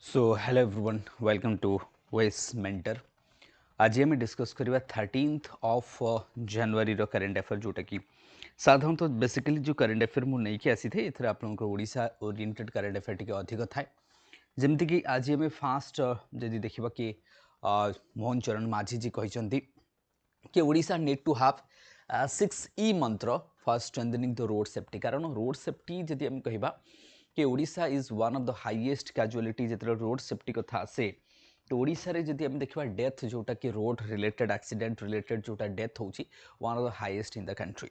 So hello everyone welcome to Wes Mentor. आज आम discuss करवा 13th of January current affair जोटा कि साधारणतः बेसिकली जो करेन्ट अफेयर मुझे नहीं आसी थे एथरे आपनकर ओडिशा ओरिएंटेड करेन्ट अफेयर टिके अधिक थाए। जमती कि आज आम फास्ट जदि देखा कि मोहन चरण माझी जी कहते कि Odisha need to how 6E मंत्र for strengthening the road safety. कारण रोड सेफ्टी जदि आम कहबा कि Odisha is one of the highest casualty जो रोड सेफ्टी कथा आसे तो ओडिशा रे जदि हम देखा डेथ जोटा कि रोड रिलेटेड एक्सीडेंट रिलेटेड जोटा डेथ होची one of the highest in the country.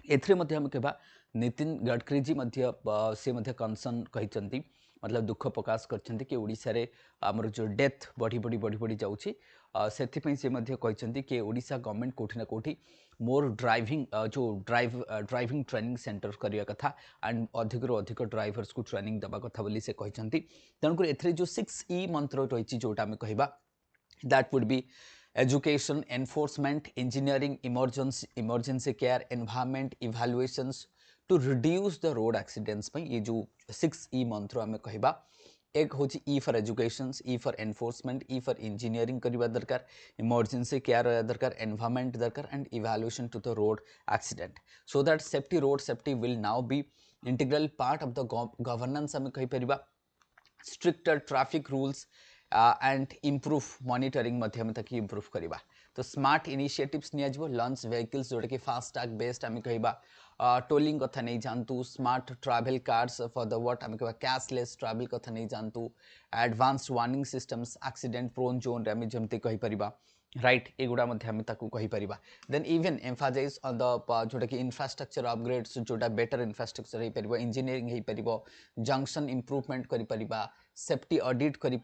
एथिरे मध्य हम कहबा नितिन गडकरी जी मध्य से मध्य कंसर्न कहते मतलब दुख प्रकाश करछन्ती कि ओडिशा रे हमर जो डेथ बढ़ी बढ़ी बढ़ी बढ़ी जाउची सेथिपई से मध्य कहते कि ओडिशा गवर्नमेंट कोठी ना कोठी मोर ड्राइविंग जो ड्राइविंग ट्रेनिंग सेंटर करिया कथा एंड अधिक रो अधिक ड्राइवर्स को ट्रेनिंग दबा कथा बोली से कहते तेणुकर एथिरे जो 6E मंत्र रही जोटा आम कहबा that would be education, enforcement, engineering, emergency care, environment, evaluations to reduce the road accidents ପାଇଁ ये जो 6E मंत्र आम कहबा एक हूँ E for education, E for enforcement, E for engineering करवा दरकार, इमरजेंसी केयर दरकार, एनवायरमेंट दरकार and evaluation to the road accident so that safety road safety will now be integral part of the governance आम कहि परिबा। Stricter traffic rules and improve monitoring improve करवा। तो smart initiatives नियाजिबो launch vehicles जोटा कि FASTag based आम कहबा टोलिंग कथा नहीं जानतु smart travel cards for the what आम कहबा कैशलेस ट्रैवल कथा नहीं जानतु advanced warning systems accident prone zone रे आम जमते कहि परिबा राइट एगुड़ा आम कहीपर। Then even emphasise on the जोटा कि इंफ्रास्ट्रक्चर अपग्रेड्स जोटा बेटर इंफ्रास्ट्रक्चर हो पार इंजीनियरिंग हो पार जंक्शन इम्प्रूवमेंट कर सेफ्टी ऑडिट कर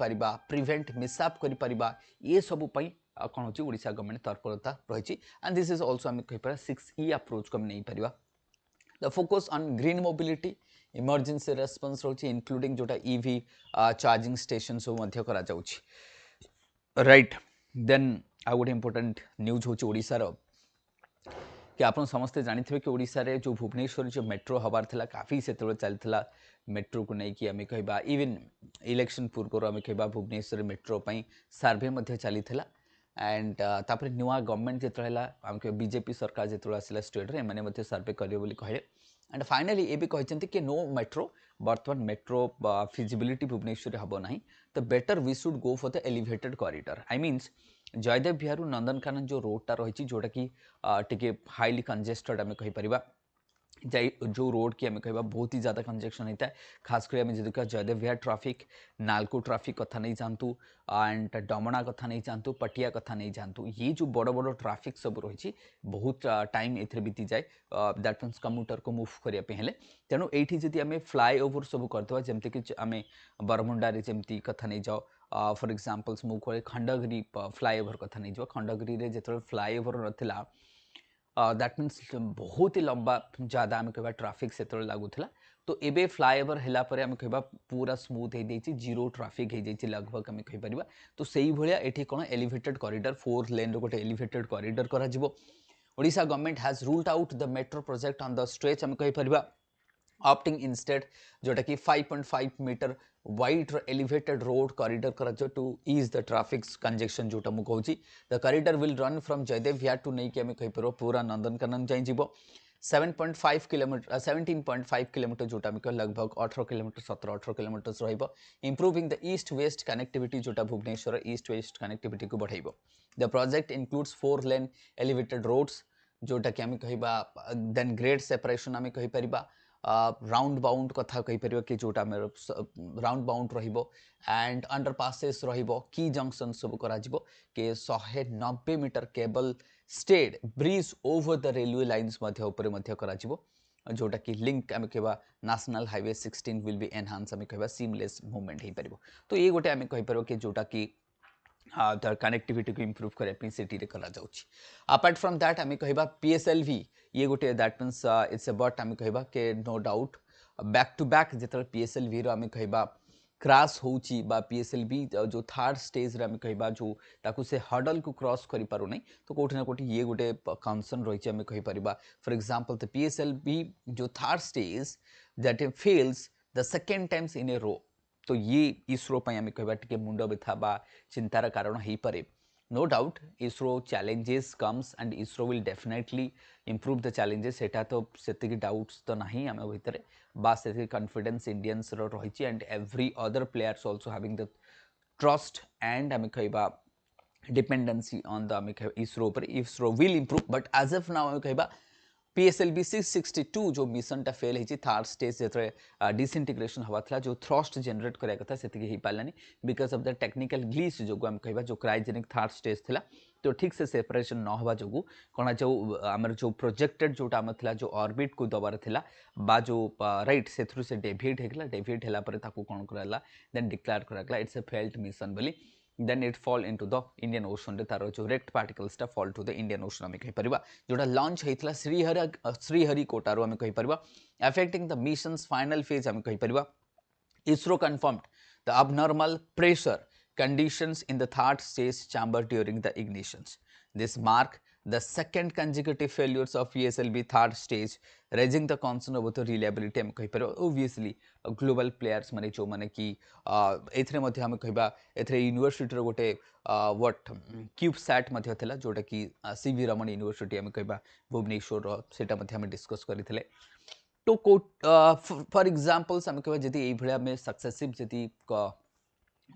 प्रिवेंट मिसआप कर ये सब कौन हो ओडिशा गवर्नमेंट तत्परता रही एंड दिस इज ऑल्सो आम कहीपर 6E अप्रोच को नहीं पार। The focus on green mobility emergency response रही इंक्लूडिंग जोटा EV चार्जिंग स्टेशन सब राइट। देन आ गोटे इम्पोर्टाट न्यूज हूँ ओडिशार कि आप समस्ते जानी कि ओडिशा रे जो भुवनेश्वर जो मेट्रो हबार था काफ़ी से चलता मेट्रो को लेकिन आम कह इवन इलेक्शन पूर्व आम कह भुवनेश्वर मेट्रो सर्वे चली एंड तापर नुआ गवर्नमेंट जो आम कह बीजेपी सरकार जो आसला स्टेट में सर्वे करेंगे कहले एंड फाइनाली ये भी कहते कि नो मेट्रो बर्तमान मेट्रो फिजिबिलिटी भुवनेश्वर हम ना तो better we should go for the elevated corridor I means Jaydev Vihar Nandankanan जो रोडटा रही जोटा कि टिके हाईली कंजेस्टेड आम कहीपर जो रोड की आम कह बहुत ही ज़्यादा कंजेक्शन होता है खासकर आम जो देखा जयदेव विहार ट्राफिक नालको ट्राफिक कथा नहीं जानतु एंड डमणा कथा नहीं जानतु पटिया कथा नहीं जानतु ये जो बड़ बड़ ट्राफिक सब रही बहुत टाइम ए बीती जाए दैट मीन्स कम्यूटर को मुव करने तेणु ये जदि आम फ्लाएओवर सब करदे जमीक आम बरमुंडा जमी कथा नहीं जाओ फॉर एग्जांपल्स मु कहे खंडगिरी फ्लाएओवर कथा नहीं जाओ खंडगिरी जो फ्लाएओवर नाला दैट मीन्स बहुत ही लंबा ज़्यादा आम कह ट्राफिक से लगुला तो एबे फ्लाएओवर है आम कह पूरा स्मूथ हो जाए जीरो ट्राफिक हो जाए लगभग आम कहीपर। तो से भाया ये कौन एलिवेटेड कॉरिडोर 4 लेन गोटे elevated corridor Odisha government has ruled out the metro project on the stretch आम कहीपर ऑप्टिंग इंस्टेड जोटा कि 5.5 metre wide elevated road corridor कर to ease the traffic congestion जोटा मुझे कहूँ the corridor will run from Jaydev Vihar to नहीं कि आम कहीपर पूरा नंदनकानन जाए 7.5 किलोमीटर 17.5 किलोमीटर जोटा आम कह लगभग 18 kilometre 17-18 kilometre improving the east west connectivity जोटा भुवनेश्वर ईस्ट वेस्ट कनेक्टिविटी को बढ़ाइब। The project includes 4 lane elevated roads जोटा कि आम कह देन ग्रेड सेपरेशन आम कहीपर राउंड बाउंड कथा कहीपर कि जोटा round bound and underpasses की जंक्शन सब करा कि 190 meter cable stayed bridge over the railway lines करा जोटा कि लिंक आम कह national highway 16 will be enhance आम कह सीमलेस मूवमेंट हो पार। तो ये गोटे आम कहीपर कि जोटा कि द कनेक्टिविटी को इम्प्रूव करने सिटी रे करा जाउछि। अपार्ट फ्रॉम दैट आम कह PSLV ये गोटे that means it's a but आम कह के no doubt back to back जो PSLV आम कह क्राश होची बा PSLV जो थर्ड स्टेज रे आम कह जो ताकू से हडल को क्रॉस करि पारु नै तो कोठी ना कोठी ये गोटे कंसर्न रही आम कहि परिबा। फॉर एग्जांपल द PSLV जो third stage that fails the second times in a row तो ये इसरो पे आम कह टे मुंड व्यथा बा चिंतार कारण हो पारे no doubt ISRO challenges comes and ISRO will definitely improve the challenges सेटा तो से डाउट्स तो नहीं आम भितर बास से कॉन्फिडेंस इंडियंस रही and every other players also having the trust and आम कह डिपेंडेंसी ऑन द आम कह ISRO will improve but as of now आम कह PSLV 662 जो मिशन टा फेल होती थर्ड स्टेज जो डिसइंटीग्रेशन हवा था जो थ्रस्ट जनरेट करा कथा से हो पारानी because of the technical glitch जो आम कह जो क्रायोजेनिक थर्ड स्टेज था तो ठीक से सेपरेशन न हवा जो कौन जो आमर जो प्रोजेक्टेड जोटा आम था जो ऑर्बिट को दबार था बा जो राइट से डेविएट होगा डेविएट होगापर कौन कराला देन डिक्लेयर कराला इट्स ए फेल्ड मिशन बोली then it fall into the Indian Ocean रे तार जो रेक्ट पार्टिकल्स टा fall to the Indian Ocean आम कहि परिबा जोटा लॉन्च हेतला श्रीहरिकोटारू आम कहि परिबा affecting the mission's final phase आम कहि परिबा ISRO confirmed the abnormal pressure conditions in the third stage chamber during the ignitions. This mark the second consecutive failures of PSLV third stage, raising the concern about the reliability. हम कहि पर obviously global players माने जो माने कि एथरे मध्य हम कहिबा एथरे university रो गोटे what CubeSat मध्य थिला जोटा कि सीवी रमन यूनिवर्सिटी हम कहिबा भुवनेश्वर रो सेटा मध्य हम डिस्कस करिथिले तो फॉर एग्जांपल्स आम कह जदि ये सक्सेसिव जदि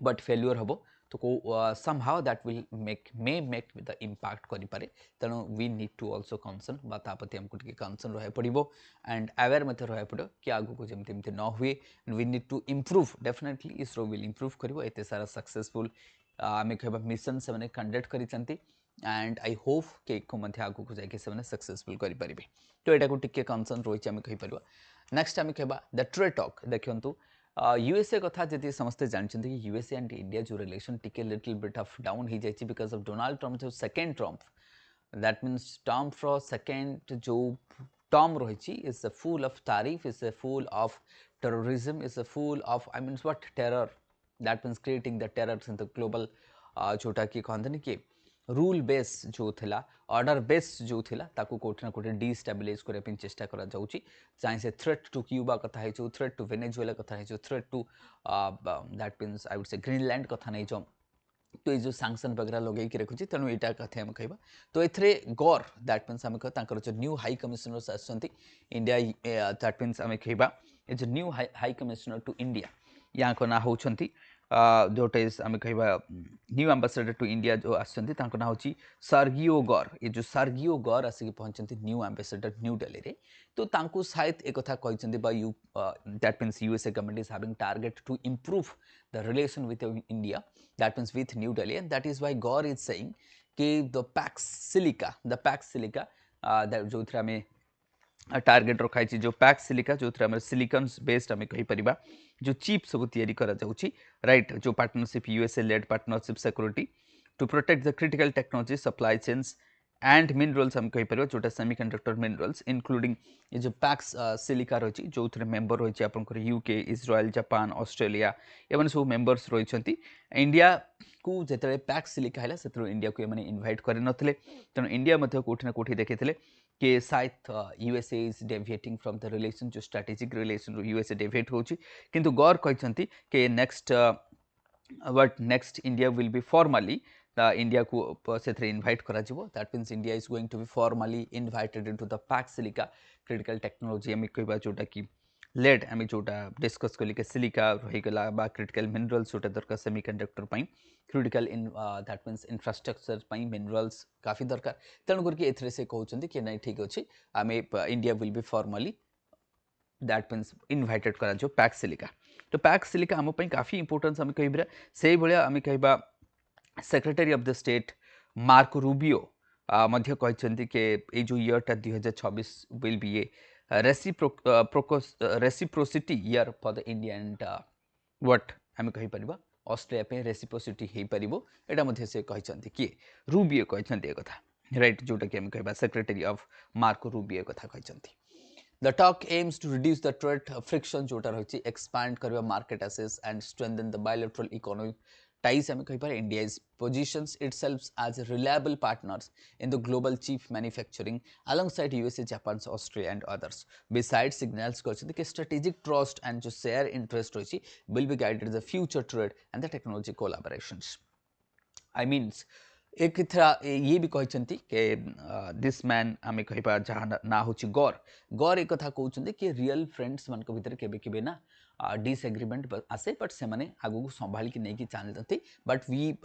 बट फेल्युअर हम तो somehow that will make the impact करें तेणु we need to also concern बापति आमको कंसर्न रहा पड़ो एंड अवेयर रहा पड़ो कि आगू जमी न हुए we need to improve definitely ISRO will improve कर एत सारा सक्सेसफुल आम कह मिशन से कंडक्ट करते एंड आई होप कि आगू जाकि सक्सेसफुल करेंगे तो यहाँ को टिके कंसर्न रही आम कहीपर नेक्स्ट आम कह द ट्रे टॉक देखु यूएसए कथा जी समस्ते जानते कि यूएसए एंड इंडिया जो रिलेशन टिके लिटिल बिट ऑफ डाउन हो जाए बिकॉज ऑफ डोनाल्ड ट्रम्प जो second Trump that means Trump fro second जो टर्म रही इज अ फुल ऑफ तारीफ is a full of terrorism is a full of I means what terror that means creating the terror in the global जोटा कि कहते कि rule base जो थिला order base जो थिला ताकू कोठना कोठे डिस्टेबलाइज करने पे चेष्टा करा जाउची चाहे से थ्रेट टू क्यूबा कथा है जो थ्रेट टू वेनेजुएला कथा है जो threat to that means I would say Greenland कथा नहीं जो तो ये जो सैंक्शन वगैरह लगे रखुची तेणु यहाँ कथा आम कह तो ये गौर दैट मीन्स आम कह जो न्यू हाई कमिशनर्स आसछंती इंडिया दैट मीन्स आम कह जो new high commissioner to India या ना होती जोटे आम कह न्यू एम्बेसडर टू इंडिया जो आसना हूँ सर्गियो गौर ये जो सर्गियो गौर आसिक पहुंचती न्यू एम्बेसडर न्यू दिल्ली रे तो शायद एक कथा कहते that means USA government is having target to improve the relation with India that means with New Delhi and that is why Gor is saying कि द पैक्स सिलिका जो आम टार्गेट रखाई जो पैक्स सिलिका जो सिलिकन बेस्ड आम कहीपर जो chip सब या राइट जो partnership USA led partnership security to protect the critical technology supply chains and minerals आम कहीपर जोटा सेमीकंडक्टर मिनरल्स इंक्लूडिंग ये जो पैक्स सिलिका रही जो मेंबर रही आपंकर यूके इज्राएल जापान ऑस्ट्रेलिया एवं सब मेंबर्स रही इंडिया को जिते पैक्स सिलिका है से इंडिया को इनवाइट कर नथिले तेणु इंडिया कोठी ना कोठी देखी कि शायद USA is deviating from the relation जो स्ट्रेटेजिक रिलेशन यूएसए डेविएट होची किंतु गौर कहते कि next but next India will be formally India को से इनवाइट करा that means India is going to be formally invited into the Pax Silica critical technology आम कह जोटा लेड आम जोटा डिस्कस कली सिलिका रहीगला बा क्रिटिकल मिनरल्स जोटा दरकार semiconductor critical in that means infrastructure minerals काफ़ी दरकार तेणुक ए से कहते कि नहीं ठीक अच्छे आम India will be formally that means invited करा जो पैक्स सिलिका तो पैक्स सिलिका आम काफ़ी इंपोर्टेंस आम कह से भाया आम कह secretary of the state Marco Rubio कहते कि ये जो ईयरटा 2026 will be A reciprocity year for the India and what आम कहीपर ऑस्ट्रेलिया रेसिप्रोसिटी हो पार यहाँ से कहते किए रूबियो कहते कथा राइट जोटा कि आम कह सेक्रेटरी ऑफ मार्को रूबियो कथा कहते The talk aims to reduce the trade friction जोटा रही expand करवा market access and strengthen the bilateral economic ties आम कही India is positions itself as reliable partners in the global chip manufacturing alongside USA, Japan, Australia and others. Besides signals कि strategic trust and जो share interest रही will be guided the future trade and the technology collaborations. I means एक ये भी कहते कि this man आम कह जहाँ ना हूँ गौर गौर एक कथा कहते कि रियल फ्रेंड्स मान भर के ना डिसएग्रीमेंट आसे बट से माने आगु को संभाल की नहीं चलती but we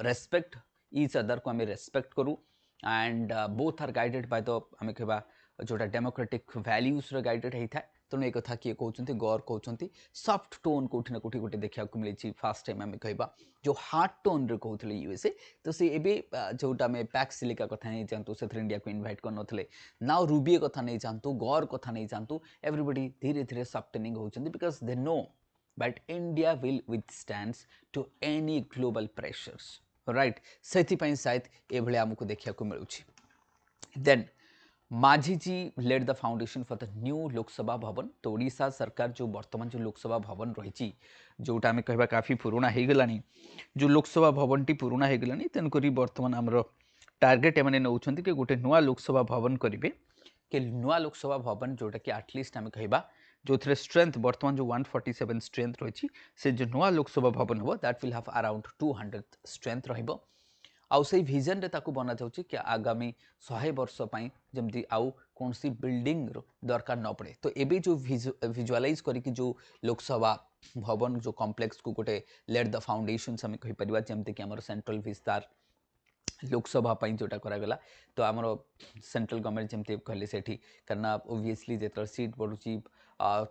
respect each other को आम रेस्पेक्ट करूँ and both are guided by the आम कह जोटा डेमोक्रेटिक वैल्यूज गाइडेड होता है तेणु एक कथा किए कहते गौर कहते सॉफ्ट टोन कौटी ना कौटी गोटे देखा मिली फास्ट टाइम आम कह जो हार्ड टोन रे कहते यूएसए तो सी एवं जोटा आम पैक्स सिलिका कथा नहीं जातु से इंडिया को इनवाइट कर नाउ रूबीए कथा नहीं जातु गौर कथा नहीं जातु एवरीबडी धीरे धीरे सफ्टनिंग होती because they know but India will withstands to any global pressures right से शायद ये आमको देखा मिलूँ then Majhi ji laid the foundation for the new Lok Sabha Bhavan तो ओडिशा सरकार जो वर्तमान जो लोकसभा भवन रही जोटा आम कह काफ़ी पुराना हो गला जो लोकसभा भवन टी पुराना हो गला तेणुक बर्तमान आमर टार्गेट एम नौ कि गोटे नुआ लोकसभा भवन करेंगे कि नुआ लोकसभा भवन जोटा कि आटलिस्ट आम कह जो थे स्ट्रेंथ बर्तमान जो 147 स्ट्रेंथ रही से जो नुआ लोकसभा भवन हम that will have around 200 strength रहिबो आउ से विजन रे ताकू बना जाउची कि आगामी 100 वर्ष पई जमती आउ कौन सी बिल्डिंग दरकार न पड़े तो एबे जो विजुअलाइज करी जो लोकसभा भवन जो कॉम्प्लेक्स को गोटे लेट द फाउंडेशन आम कहि परिबा जमते कि हमर सेंट्रल विस्तार लोकसभा पई जोटा करागला तो आमर सेंट्रल गवर्नमेंट जमते कहले सेठी करना ओबियसली जेतर सीट बढ़ुची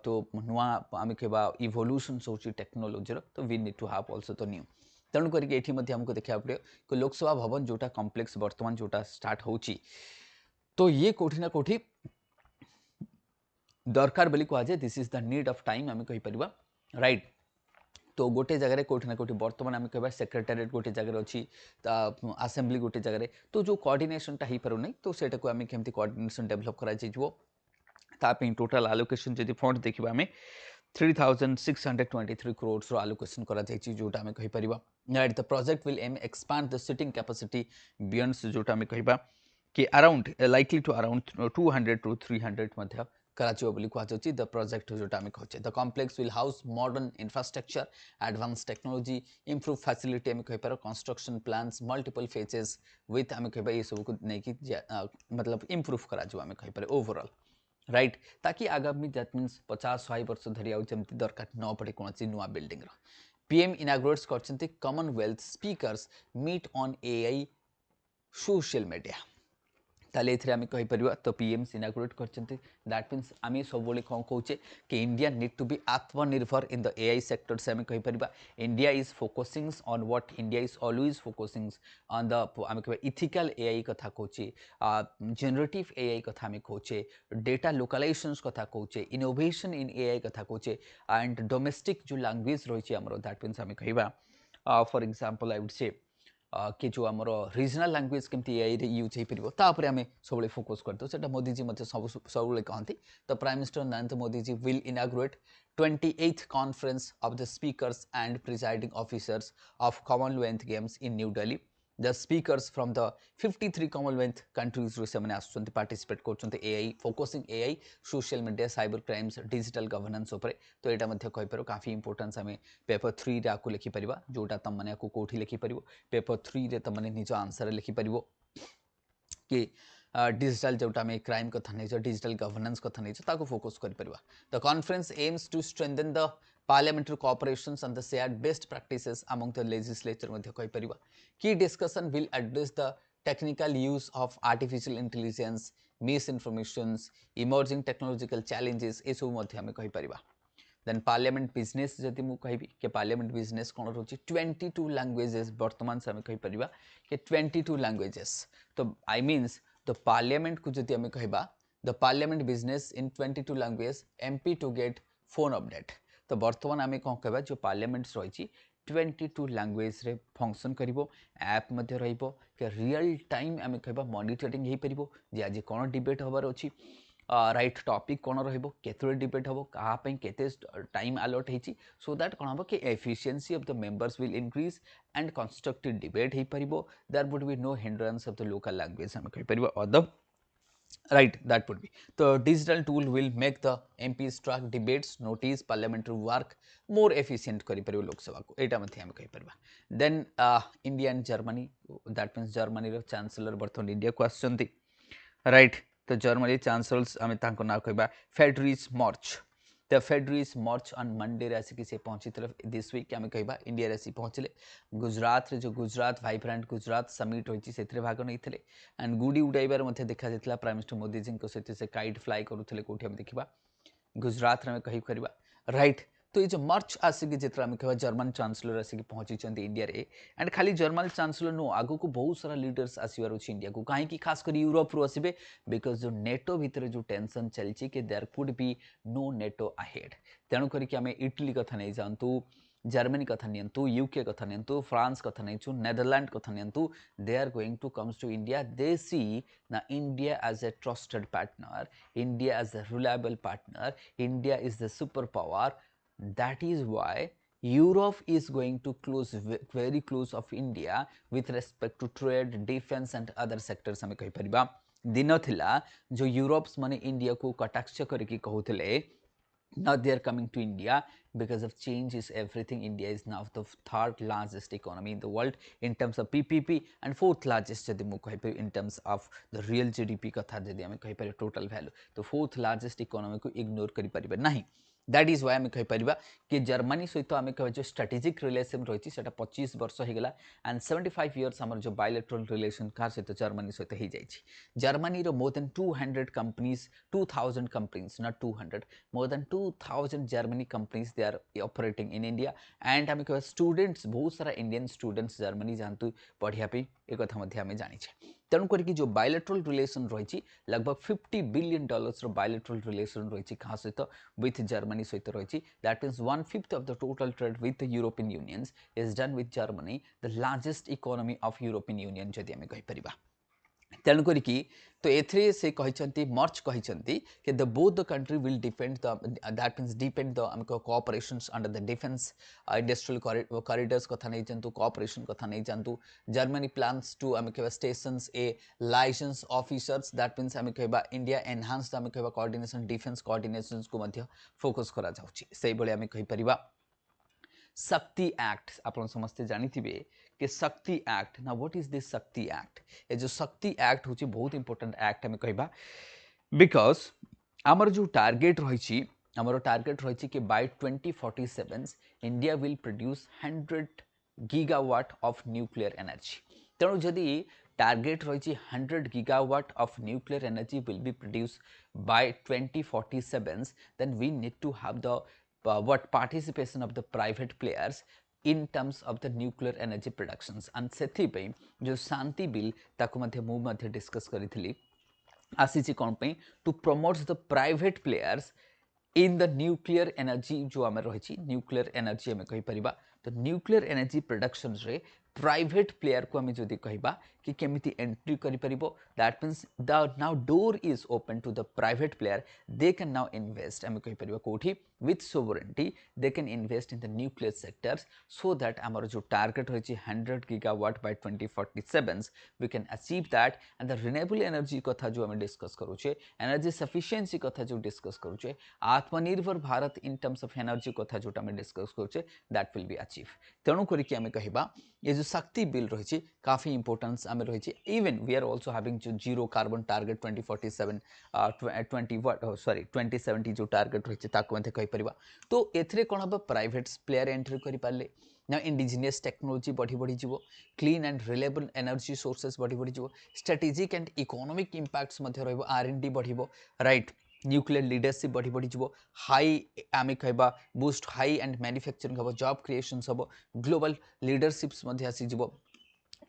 तो नुआ आम कहबा इवोल्यूशन होची टेक्नोलोजी तो we need to have also तो न्यू तेणु करके ये आमको देखा पड़े कि लोकसभा भवन जोटा कॉम्प्लेक्स वर्तमान जोटा स्टार्ट होची तो ये कोठी ना कोठी दरकार बोली कहुए this is the need of time आम कही परिबा राइट तो गोटे जगह कोठी ना कोठी वर्तमान आम कह सेक्रेटेरिएट गोटे जगह अच्छी असेंबली गोटे जगह तो जो कोऑर्डिनेशनटा हो पार ना तो सेटा को आम केमती कोऑर्डिनेशन डेवलप कर टोटल आलोकेशन जब फंड देखा आम 3623 crores allocation करा जायछि जोटा में कहि परिबा right the project will um expand the seating capacity beyond जोटा में कहिबा कि around likely to around 200 to 300 मध्य कराजियो बोली कहा जायछि द प्रोजेक्ट जोटा में कहछे the complex will house modern infrastructure advance technology improve facility में कहि पर construction plans multiple phases with आम कहिबा ये सब को नै कि मतलब इंप्रूव करा जो आम कहि पर ओवरऑल राइट ताकि आगामी दैट मीन्स 50-100 वर्ष धरी आमती दरकार न पड़े कौन नुआ बिल्डिंग पीएम इनाग्रोट्स करछन्ती Commonwealth speakers meet on AI social media ताले एथरे आम कहि परिबा तो पीएम इनाग्रोट करछन्ती दैट मीन्स आम सब कौन कहूचे कि इंडिया नीड टू बी आत्मनिर्भर इन द एआई सेक्टर से आम कहि परिबा India is focusing on what India is always focusing on the आम कह इथिकल एआई कथा कहूचे जनरेटिव एआई कथा आम कहूचे डेटा लोकलाइजेशंस कथा कहूचे इनोवेशन इन एआई कथा कहूचे एंड डोमेस्टिक जो लैंग्वेज रही है दैट मीन्स आम कहवा फॉर एग्जांपल आई वुड से कि जो आमर रीजनल लैंग्वेज केमती एआई रे यूज हो पार तापर आम सब फोकस करते से मोदीजी सब कहते तो prime minister Narendra Modi ji will inaugurate 28th conference of the speakers and presiding officers of Commonwealth games in New Delhi the speakers from the 53 Commonwealth countries से पार्टिसिपेट कर AI focusing AI social media cyber crimes digital governance उपर तो यहाँ कहीपर काफ़ी importance आम paper 3 रे आपको लिखिपर जोटा तुम मैंने कौटी लिखिपर पेपर 3 रे तुम निज आंसर लिखिपर कि डिजिटल जोटा आम क्राइम कथा नहीं डिजिटल गवर्नेंस कथा नहीं फोकस कर the conference aims to strengthen the parliamentary cooperations and the shared best practices among the legislature मध्ये कहि परिबा की discussion will address the technical use of artificial intelligence misinformations emerging technological challenges ए सब मध्ये हम कहि परिबा देन पार्लियामेंट बिजनेस जदि मु कहबी कि पार्लियामेंट बिजनेस कोन रहउची 22 लैंग्वेजेस वर्तमान से हम कहि परिबा कि 22 लैंग्वेजेस तो आई मींस द पार्लियामेंट को जदि हम कहबा the parliament business in 22 language MP to get phone update तो बर्तमान आम कौन कह जो पार्लियामेंट्स रही 22 लैंग्वेज रे फंक्शन करिवो ऐप मध्य रहिबो कि रियल टाइम आम कह मॉनिटरिंग हो पारिबो जे आज कौन डिबेट हबार अछि राइट टॉपिक कौन रहिबो केतरे डिबेट हबो कहा पे केते टाइम अलॉट हेची सो दैट कौन हबो कि efficiency of the members will increase and constructive debate हे परिबो there would be no hindrance of the local language हम कहि परिबो other right that would be the digital tool will make the MPs track debates notice parliamentary work more efficient kari paribo lok sabha ko eta mathya हम कहि परबा then India and Germany that means Germany ro chancellor बर्तमान India को आछंती right तो Germany chancellors आम ना कहबा Friedrich Merz the Friedrich Merz on Monday आसिक से पहुंची दिस वीक आम कहबा इंडिया आसी पहुंचले गुजरात रे जो गुजरात वाइब्रेंट गुजरात समिट होती से भाग नहीं एंड गुड़ी उड़ाइबार देखा जाता प्राइम मिनिस्टर मोदी जी सहित से काइट फ्लाई करुले कौटी आम देखा गुजरात में कही कर राइट तो ये जो मार्च आसिक जिते आम कह जर्मन चांसलर आसिक पहुंची इंडिया रे एंड खाली जर्मन चांसलर नु आगु को बहुत सारा लीडर्स आसबार अच्छे इंडिया को कहीं खास कर यूरोप रु आसबे बिकज जो नेटो भितर जो टेंशन चलती कि there could be no NATO ahead तेणु करके इटली कथा नहीं जातु जर्मनी कथा नियंतु यूके कथा नियंतु फ्रांस कथा नहीं नेदरलैंड कथा नियंतु they are going to comes to India they see ना India as a trusted partner India as a reliable partner India is the super power that is why Europe is going to close very close of India with respect to trade defense and other sectors हमें कहि परिबा दिन थिला जो Europe's माने India को कटाक्ष करके कहउतले now they are coming to India because of change is everything. India is now the third largest economy in the world in terms of PPP and fourth largest जदि मु कहि in terms of the real GDP कथा जदि हमें कहि पर total value तो fourth largest economy को ignore करि परिबे नहीं दैट इज वाई आम कहीपर कि जर्मनी सहित आम कह जो स्ट्राटेजिक रिलेसन रही है 25 वर्ष होगा एंड 75 इयर्स आम जो बायोलेट्रल रिलेसन क्या सहित जर्मनी सहित हो जाए Germany more than 200 companies 2000 companies not 200 more than 2000 Germany companies they are operating in India and आम कह स्टूडेंट्स बहुत सारा इंडियन स्टूडेंट्स जर्मनी जातु पढ़ाई एक कथा आम जाने तेणु करके जो बायोलेट्रल रिलेसन रही लगभग $50 बिलियन बायोलेट्रल रिलेसन रही क्या सहित विथ जर्मनी सहित रही that means 1/5 of the total trade with the European unions is done with Germany the largest economy of European union जदि आम कहीपर तेणु करके तो एथरे से कहते मर्च कहते कि the both the country will depend the that means depend the आम cooperations under the defence industrial corridors कथा नहीं जानतु कोऑपरेशन कथा नहीं जानतु जर्मनी प्लान्स टू आम कह stations a licence officers that means आम कह इंडिया एनहांस आम कह कोऑर्डिनेशन डिफेंस कोऑर्डिनेशंस को फोकस करा जाउछि सेहि भली आम कहि परिबा शक्ति एक्ट आप समस्ते जानिथिबे कि शक्ति एक्ट ना व्हाट इज दिस शक्ति एक्ट ये जो शक्ति एक्ट होची बहुत इंपोर्टेंट एक्ट हमें कहबा बिकॉज आमर जो टारगेट रही आमर टारगेट रही कि by 2047 India will produce 100 gigawatt of nuclear energy तेणु जदि टारगेट रही 100 gigawatt of nuclear energy will be produce by 2047 then we need to have the what participation of the private players in terms of the nuclear energy productions and सेथिपे जो शांति bill ताको मध्य मु मध्य discuss करिथिली आसीची कोन पे to promote the private players in the nuclear energy जो आम रही nuclear energy आम कहि परिबा तो न्यूक्लियर एनर्जी प्रोडक्शन रे प्राइवेट प्लेयर को आम जदि कहबा कि केमिति एंट्री करि परिबो that means the now door is open to the private player they can now invest आम कहि परिबा कोठी with sovereignty they can invest in the nuclear sectors so that our जो target रही 100 gigawatt by 2047 we can achieve that and the renewable energy कथा जो हमें discuss करूचे energy sufficiency कथा जो डिस्कस करूचे आत्मनिर्भर Bharat in terms of energy कथा जो हमें डिस्कस करूचे दैट विल बी अचीव तेणु करके आम कहबा ये जो शक्ति बिल रही काफी इंपोर्टेंस आम रही even we are also having जो जीरो कार्बन टारगेट 2047 2070 जो टारगेट रही ताको परिबा तो एथरे कोन हम प्राइवेट प्लेयर एंट्री करि पाले ना इंडिजिनियस टेक्नोलॉजी बढ़ी बढ़ी जीवो clean and reliable energy sources बढ़ी बढ़ी जीवो स्ट्रेटेजिक एंड इकोनॉमिक इंपैक्ट्स मध्य रहबो R&D बढ़िबो राइट न्यूक्लियर लीडरशिप बढ़ी बढ़ी जीवो हाई आमे कहबा बूस्ट हाई एंड मैन्युफैक्चरिंग हबो जॉब क्रिएशंस हबो ग्लोबल लीडरशिप्स मध्य आसी जीवो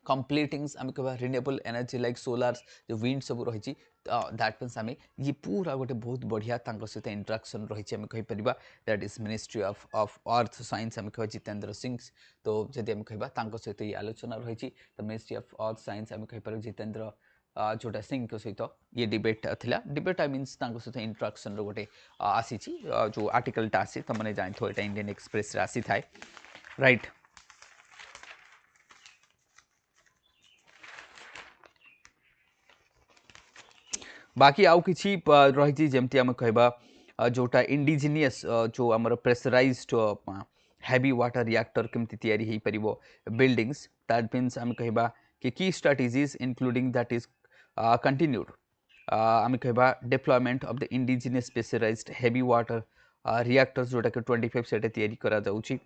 कंप्लीटिंग्स आम कह रिन्यूएबल एनर्जी लाइक सोलार्स जो विंड सब रही दैट मीन्स आम ये पूरा गोटे बहुत बढ़िया सहित इंटराक्शन रही आम कहीपर that is ministry of earth science आम कह जितेंद्र सिंह तो जदि आम कह सहित ये आलोचना रही तो मिनिस्ट्री ऑफ अर्थ साइंस आम कहीपर जितेंद्र जोटा सिंह सहित ये डिबेट थिला डिबेट आई मीन्स सहित इंटराक्शन गोटे आसी जो आर्टिकलटा आसी तुम मैंने जानी ये इंडियन एक्सप्रेस आसी थाए राइट। बाकी आउ किछि रही जमती आम कहबा जोटा इंडिजिनियस जो आमर प्रेशराइज्ड हेवी वाटर रिएक्टर केमती तैयारी हो परिबो बिल्डिंग्स दैट मीन्स आम कहबा कि key strategies including that is continued आम कहबा deployment of the indigenous specialised heavy water reactors जोटा कि 25 सेटा तैयारी करा जाउची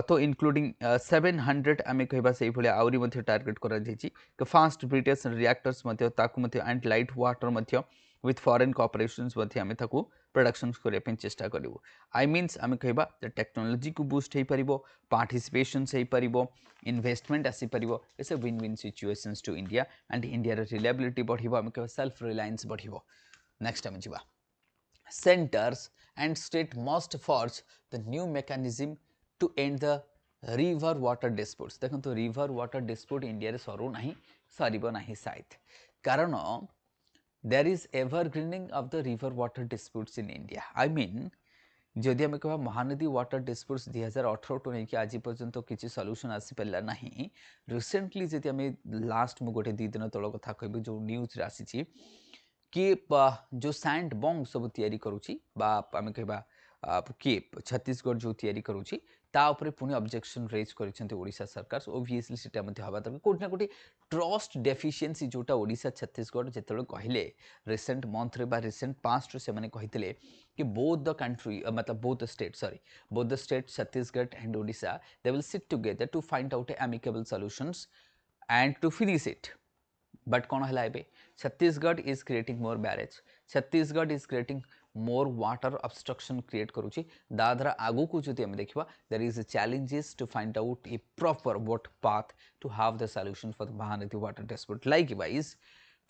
तो इंक्लूडिंग 700 आम कहबा से भले आउरी मध्य टार्गेट करा जाइछि कि फास्ट ब्रिटिश रिएक्टर्स मध्य ताकु मध्य एंड लाइट वाटर मध्य विथ फॉरेन कोऑपरेशंस मध्य आम ताकु प्रोडक्शन करने चेष्टा करूँ आई मीन्स आम कहबा टेक्नोलोजी को बूस्ट हो पारिबो पार्टिसिपेशन हो पारिबो इन्वेस्टमेंट आसी पारिबो it's a win win situations to India and India reliability बढ़िबो आम कहबा सेल्फ रिलायंस बढ़िबो। नेक्स्ट आम जिबा centers and state must forge the new mechanism to end the river water disputes। देखो तो river water dispute इंडिया रे सरू नहीं सरीबो नहीं शायद कारण there is evergreening of the river water disputes in India। I mean जदि आम कह महानदी वाटर डिस्प्यूट्स 2018 टू नहीं आज पर्यंत किसी सॉल्यूशन आसी पारा ना रिसेंटली जदि आम लास्ट मु गोटे 2 दिन तल कथा कहबी जो न्यूज आसी कि जो सैंड बंग सब तैयारी करुच्ची आम कह किए छत्तीसगढ़ जो तैयारी करुच्ची ता उपरे पुणी ऑब्जेक्शन रेज कर ओडिशा सरकार ओबियसली सेटा हवा दरकार कोटी ना कोटी ट्रस्ट डेफिशिएंसी जोटा ओडिशा छत्तीसगढ़ जिते कहले रिसेंट मंथ रे रिसेंट पास्ट से मैंने कहते कि बोथ द कंट्री मतलब both the state Chhattisgarh and Odisha they will sit together to find out a amicable solutions and to finish it but कौन है Chhattisgarh is creating more barrage Chhattisgarh is creating more water obstruction create करुच्ची दादरा आगु को जो देखा there is challenges to find out a proper what path to have the solution for the Mahanadi water dispute likewise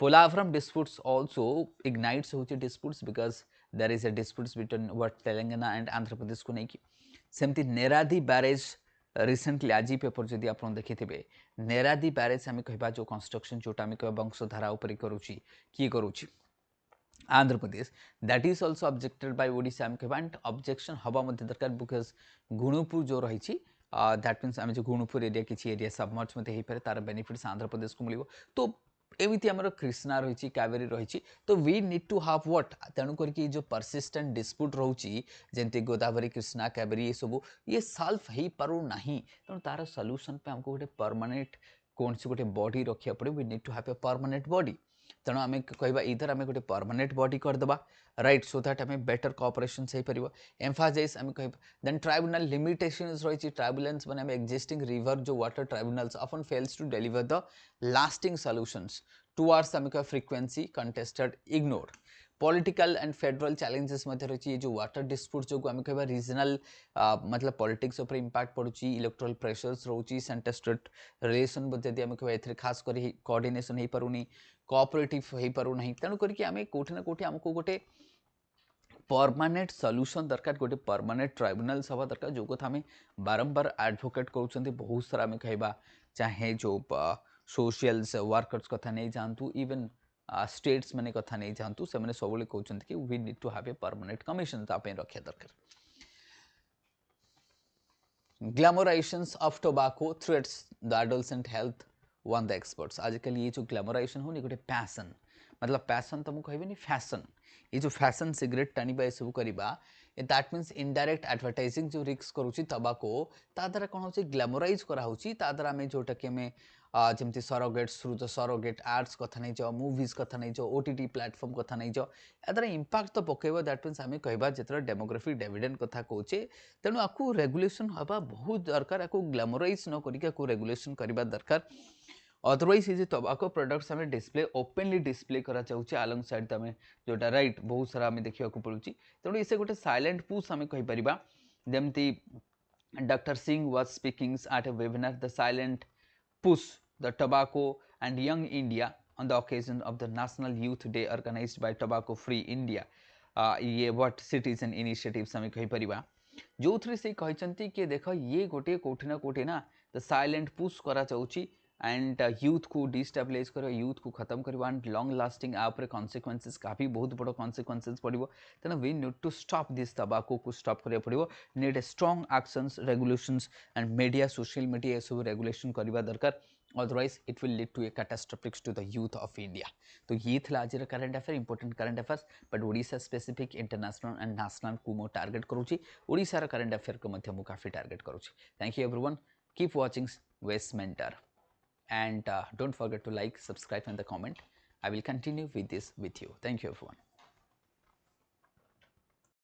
Polavaram disputes also ignites होची disputes because there is a disputes between what Telangana and Andhra Pradesh को लेकिन सेमती Neradi barrage recently आज paper जदि आप देखिथे नेरादी barrage आम कह जो कंस्ट्रक्शन जोटा आम कह वंशधारा उपर करुच्ची किए करुच्ची Andhra Pradesh that is also objected by Odisha आम कह एंड ऑब्जेक्शन हवा दरकार बिकज गुणुपुर जो रही दैट मीन्स आम जो गुणुपुर एरिया किसी एरिया सबमर्ज हो पाए तार बेनिफिट्स आंध्र प्रदेश को मिले तो एमती आमर कृष्णा रही कावेरी रही तो we need to have what तेणुक जो परसिस्टेंट डिस्प्यूट रोची जमती गोदावरी कृष्णा कावेरी ये सब ये सल्व हो पार ना तेणु तार सल्यूशन पे हमको गोटे परमानेंट कौन सी गोटे बॉडी रखा पड़े we need to have a permanent body तेणु आम कह इधर आम गोटे परमानेंट बॉडी करदे राइट सो दैट आम बेटर कोऑपरेशन हो पार एम्फासाइज आम कह देन ट्राइब्यूनल लिमिटेशंस रही ट्राइब्यूनल्स मैंने एक्जिस्टिंग रिवर जो water tribunals often fails to deliver the lasting solutions towards आम कह frequency contested ignore political and federal challenges रही जो वाटर डिस्प्यूट जो आम कह रीजनल मतलब पॉलिटिक्स उपर इंपैक्ट पड़ुची इलेक्ट्रल प्रेशर्स रोची सेंटर स्टेट रिलेशन जदि आम कह खास कर कोऑर्डिनेशन हो पारुनी कोऑपरेटिव हो पारुना तेणु करके आम कोठी ना कोठी आमको गोटे परमानेंट सॉल्यूशन दरकार गोटे परमानेंट ट्राइब्यूनल्स हवा दरकार जो कथा आम बारंबार एडवोकेट कर बहुत सारा आम कह चाहे जो सोशल वर्कर्स कथा नहीं जातु इवन स्टेट्स मैंने कथा नहीं जातु से मैंने सब कहते कि we need to have a permanent commission तापे रखा दरकार। Glamorisations of tobacco threats the adolescent health one the experts आजकल ये जो ग्लैमराइजेशन होनी गोटे पैशन मतलब पैशन तो मुझे कहबी फैशन ये जो फैशन सिगरेट टाणिबा ये सब करवा दैट मीन्स इनडायरेक्ट एडवर्टाइजिंग जो रिक्स करुच्ची तबाको ता द्वारा कौन हो ग्लैमराइज कराऊँगी ता द्वारा आम जोटा कि आम जमती surrogates through the surrogate arts कथा नहीं जाओ मूवीज कथा नहीं जाओ ओटीटी प्लेटफॉर्म कथा नहीं जाओ या द्वारा इंपैक्ट तो पकेब दैट मीन्स आम कह जो डेमोग्राफिक डिविडेंड कथा कहे तेणु आपको रेगुलेशन हवा बहुत दरकार आपको ग्लैमराइज न करके रेगुलेशन करवा दरकार अदरवाइज ये टोबैको प्रोडक्ट्स आम डिस्प्ले ओपनली डिस्प्ले करा आलोंग साइड आम जोटा राइट बहुत सारा आम देखा पड़ुची तेणु इसे गोटे साइलेंट पुश आम कहीपर जमती doctor Singh was speaking at A webinar the silent push the tobacco and young India on the occasion of the National Youth Day organized by Tobacco Free India ये what citizen initiatives आम कहीपर जो थे से कहते कि देख ये गोटे कोठी ना द साइलेंट पुश करा एंड यूथ को डिस्टेबलाइज कर यूथ को खत्म करवा एंड लॉन्ग लास्टिंग आप कॉन्सिक्वेंसेस काफी बहुत बड़ कॉन्सिक्वेंसेस पड़ो तेना we need to stop this तबाकू को स्टॉप करिया पड़ो need a strong actions regulations and media social media ये सब रेगुलेशन करवा दरकार otherwise it will lead to a catastrophics to the youth of India. तो ये थी आज current affair important current affairs but Odisha specific international and national को मो टार्गेट करूची ओडिशा र करंट अफेयर को मध्य मु काफी टार्गेट करूची। Thank you everyone keep watching West Mentor and don't forget to like subscribe and the comment. I will continue with this with you. Thank you everyone.